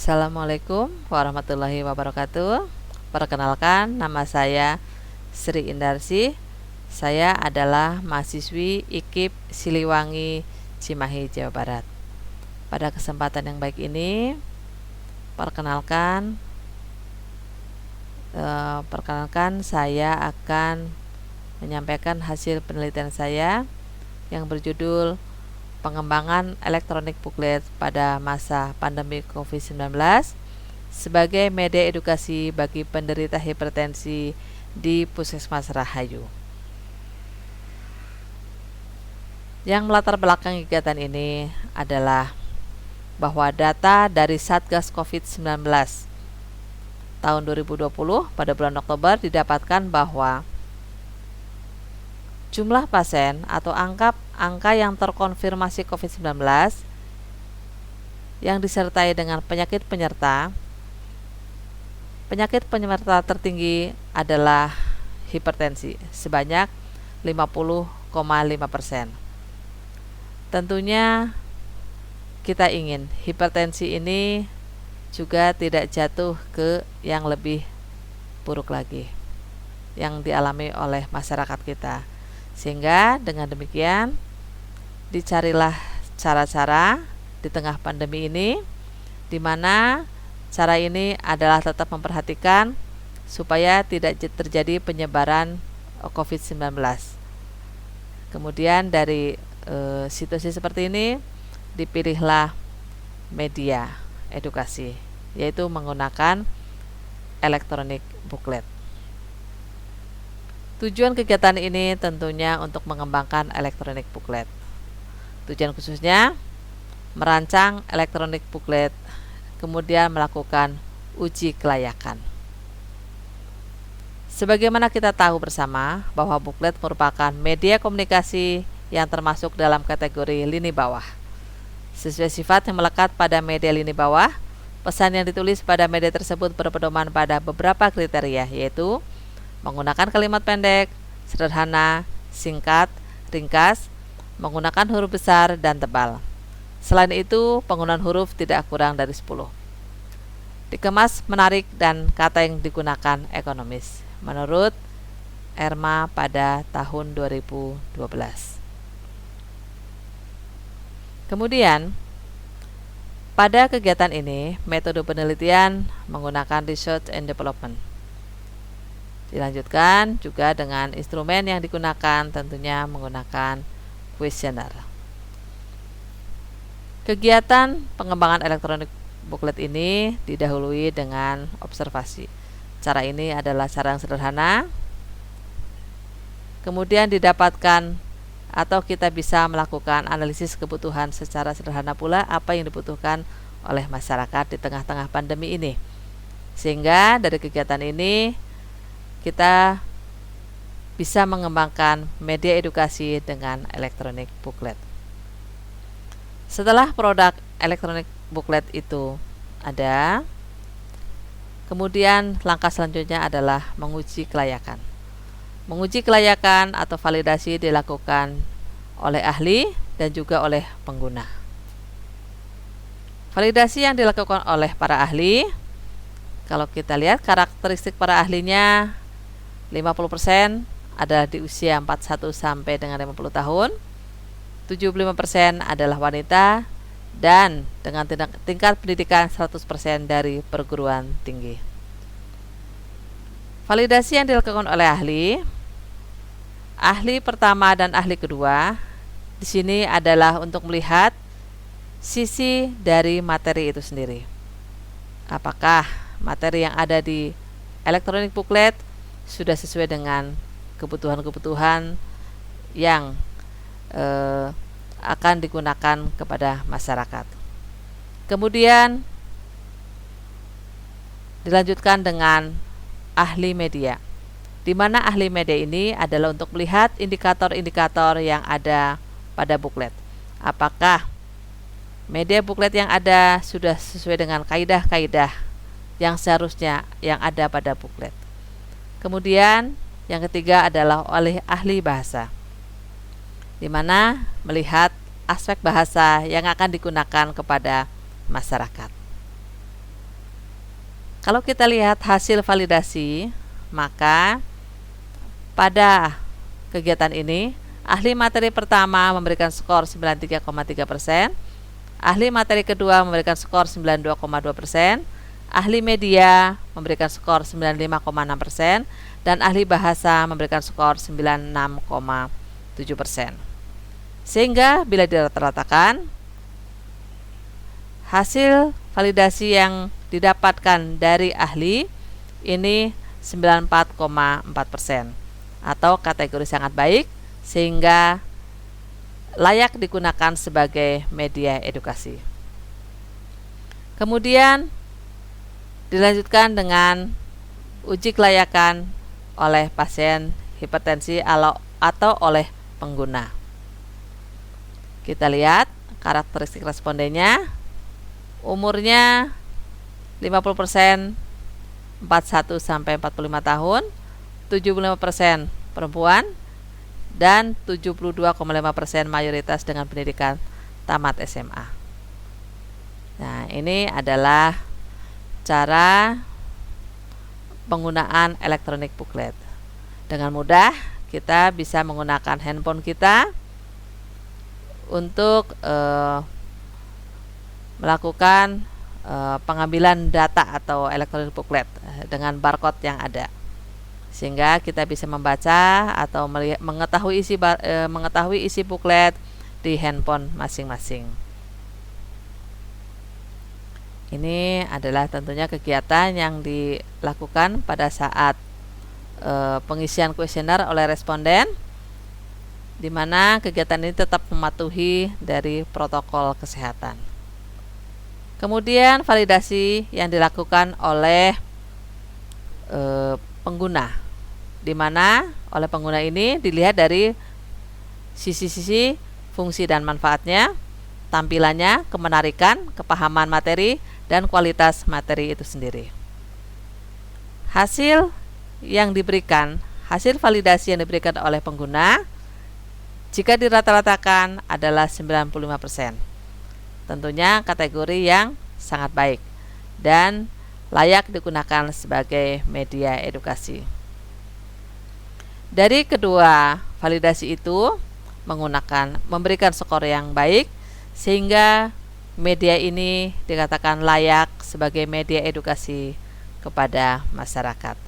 Assalamualaikum warahmatullahi wabarakatuh. Perkenalkan, nama saya Sri Indarsi. Saya adalah mahasiswi IKIP Siliwangi, Cimahi, Jawa Barat. Pada kesempatan yang baik ini, perkenalkan saya akan menyampaikan hasil penelitian saya yang berjudul Pengembangan elektronik booklet pada masa pandemi COVID-19 sebagai media edukasi bagi penderita hipertensi di Puskesmas Rahayu. Yang melatar belakang kegiatan ini adalah bahwa data dari Satgas COVID-19 tahun 2020 pada bulan Oktober didapatkan bahwa jumlah pasien atau angka yang terkonfirmasi COVID-19 yang disertai dengan penyakit penyerta tertinggi adalah hipertensi sebanyak 50,5%. Tentunya kita ingin hipertensi ini juga tidak jatuh ke yang lebih buruk lagi yang dialami oleh masyarakat kita. Sehingga dengan demikian dicarilah cara-cara di tengah pandemi ini, di mana cara ini adalah tetap memperhatikan supaya tidak terjadi penyebaran COVID-19. Kemudian dari situasi seperti ini dipilihlah media edukasi, yaitu menggunakan elektronik booklet. Tujuan kegiatan ini tentunya untuk mengembangkan elektronik booklet. Tujuan khususnya merancang elektronik booklet, kemudian melakukan uji kelayakan. Sebagaimana kita tahu bersama bahwa booklet merupakan media komunikasi yang termasuk dalam kategori lini bawah. Sesuai sifat yang melekat pada media lini bawah, pesan yang ditulis pada media tersebut berpedoman pada beberapa kriteria, yaitu menggunakan kalimat pendek, sederhana, singkat, ringkas, menggunakan huruf besar dan tebal. Selain itu, penggunaan huruf tidak kurang dari 10. Dikemas menarik dan kata yang digunakan ekonomis, menurut ERMA pada tahun 2012. Kemudian, pada kegiatan ini, metode penelitian menggunakan research and development. Dilanjutkan juga dengan instrumen yang digunakan tentunya menggunakan kuesioner. Kegiatan pengembangan elektronik booklet ini didahului dengan observasi. Cara ini adalah cara yang sederhana. Kemudian didapatkan atau kita bisa melakukan analisis kebutuhan secara sederhana pula apa yang dibutuhkan oleh masyarakat di tengah-tengah pandemi ini. Sehingga dari kegiatan ini kita bisa mengembangkan media edukasi dengan elektronik booklet. Setelah produk elektronik booklet itu ada, kemudian langkah selanjutnya adalah menguji kelayakan. Menguji kelayakan atau validasi dilakukan oleh ahli dan juga oleh pengguna. Validasi yang dilakukan oleh para ahli, kalau kita lihat karakteristik para ahlinya, 50% adalah di usia 41 sampai dengan 50 tahun, 75% adalah wanita, dan dengan tingkat pendidikan 100% dari perguruan tinggi. Validasi yang dilakukan oleh ahli pertama dan ahli kedua di sini adalah untuk melihat sisi dari materi itu sendiri. Apakah materi yang ada di elektronik booklet sudah sesuai dengan kebutuhan-kebutuhan yang akan digunakan kepada masyarakat. Kemudian dilanjutkan dengan ahli media, di mana ahli media ini adalah untuk melihat indikator-indikator yang ada pada booklet. Apakah media booklet yang ada sudah sesuai dengan kaidah-kaidah yang seharusnya yang ada pada booklet. Kemudian yang ketiga adalah oleh ahli bahasa, di mana melihat aspek bahasa yang akan digunakan kepada masyarakat. Kalau kita lihat hasil validasi, maka pada kegiatan ini ahli materi pertama memberikan skor 93,3%, ahli materi kedua memberikan skor 92,2%, ahli media memberikan skor 95,6%, dan ahli bahasa memberikan skor 96,7%. Sehingga bila dirata-ratakan, hasil validasi yang didapatkan dari ahli ini 94,4% atau kategori sangat baik, sehingga layak digunakan sebagai media edukasi. Kemudian dilanjutkan dengan uji kelayakan oleh pasien hipertensi atau oleh pengguna. Kita lihat karakteristik respondennya. Umurnya 50% 41 sampai 45 tahun, 75% perempuan, dan 72,5% mayoritas dengan pendidikan tamat SMA. Nah, ini adalah cara penggunaan elektronik booklet. Dengan mudah kita bisa menggunakan handphone kita untuk melakukan pengambilan data atau elektronik booklet dengan barcode yang ada, sehingga kita bisa membaca atau mengetahui isi booklet di handphone masing-masing. Ini adalah tentunya kegiatan yang dilakukan pada saat pengisian kuesioner oleh responden, di mana kegiatan ini tetap mematuhi dari protokol kesehatan. Kemudian validasi yang dilakukan oleh pengguna, di mana oleh pengguna ini dilihat dari sisi-sisi fungsi dan manfaatnya, tampilannya, kemenarikan, kepahaman materi, dan kualitas materi itu sendiri. Hasil validasi yang diberikan oleh pengguna jika dirata-ratakan adalah 95%. Tentunya kategori yang sangat baik dan layak digunakan sebagai media edukasi. Dari kedua validasi itu memberikan skor yang baik, sehingga media ini dikatakan layak sebagai media edukasi kepada masyarakat.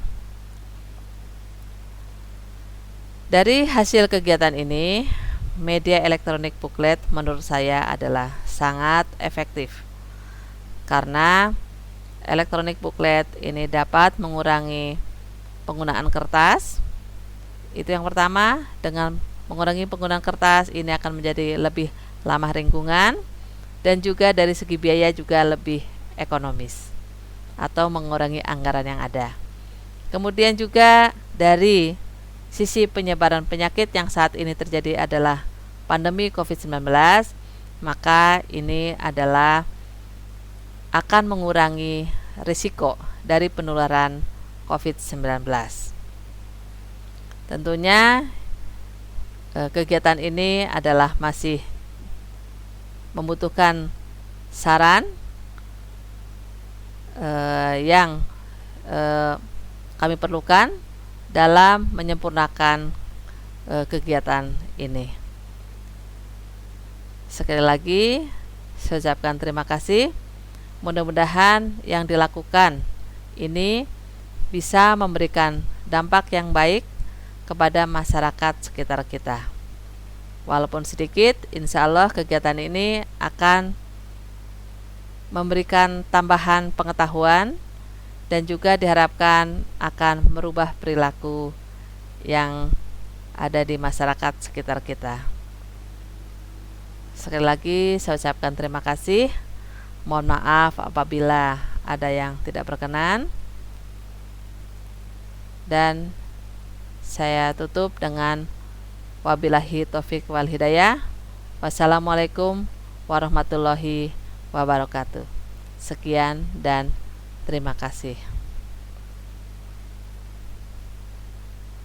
Dari hasil kegiatan ini, media elektronik booklet menurut saya adalah sangat efektif, karena elektronik booklet ini dapat mengurangi penggunaan kertas. Itu yang pertama. Dengan mengurangi penggunaan kertas, ini akan menjadi lebih ramah lingkungan, dan juga dari segi biaya juga lebih ekonomis atau mengurangi anggaran yang ada. Kemudian juga dari sisi penyebaran penyakit yang saat ini terjadi adalah pandemi COVID-19, maka ini adalah akan mengurangi risiko dari penularan COVID-19. Tentunya kegiatan ini adalah masih membutuhkan saran yang kami perlukan dalam menyempurnakan kegiatan ini. Sekali lagi saya ucapkan terima kasih. Mudah-mudahan yang dilakukan ini bisa memberikan dampak yang baik kepada masyarakat sekitar kita. Walaupun sedikit, insya Allah kegiatan ini akan memberikan tambahan pengetahuan dan juga diharapkan akan merubah perilaku yang ada di masyarakat sekitar kita. Sekali lagi saya ucapkan terima kasih. Mohon maaf apabila ada yang tidak berkenan, dan saya tutup dengan wabillahi taufik wal hidayah. Wassalamualaikum warahmatullahi wabarakatuh. Sekian dan terima kasih.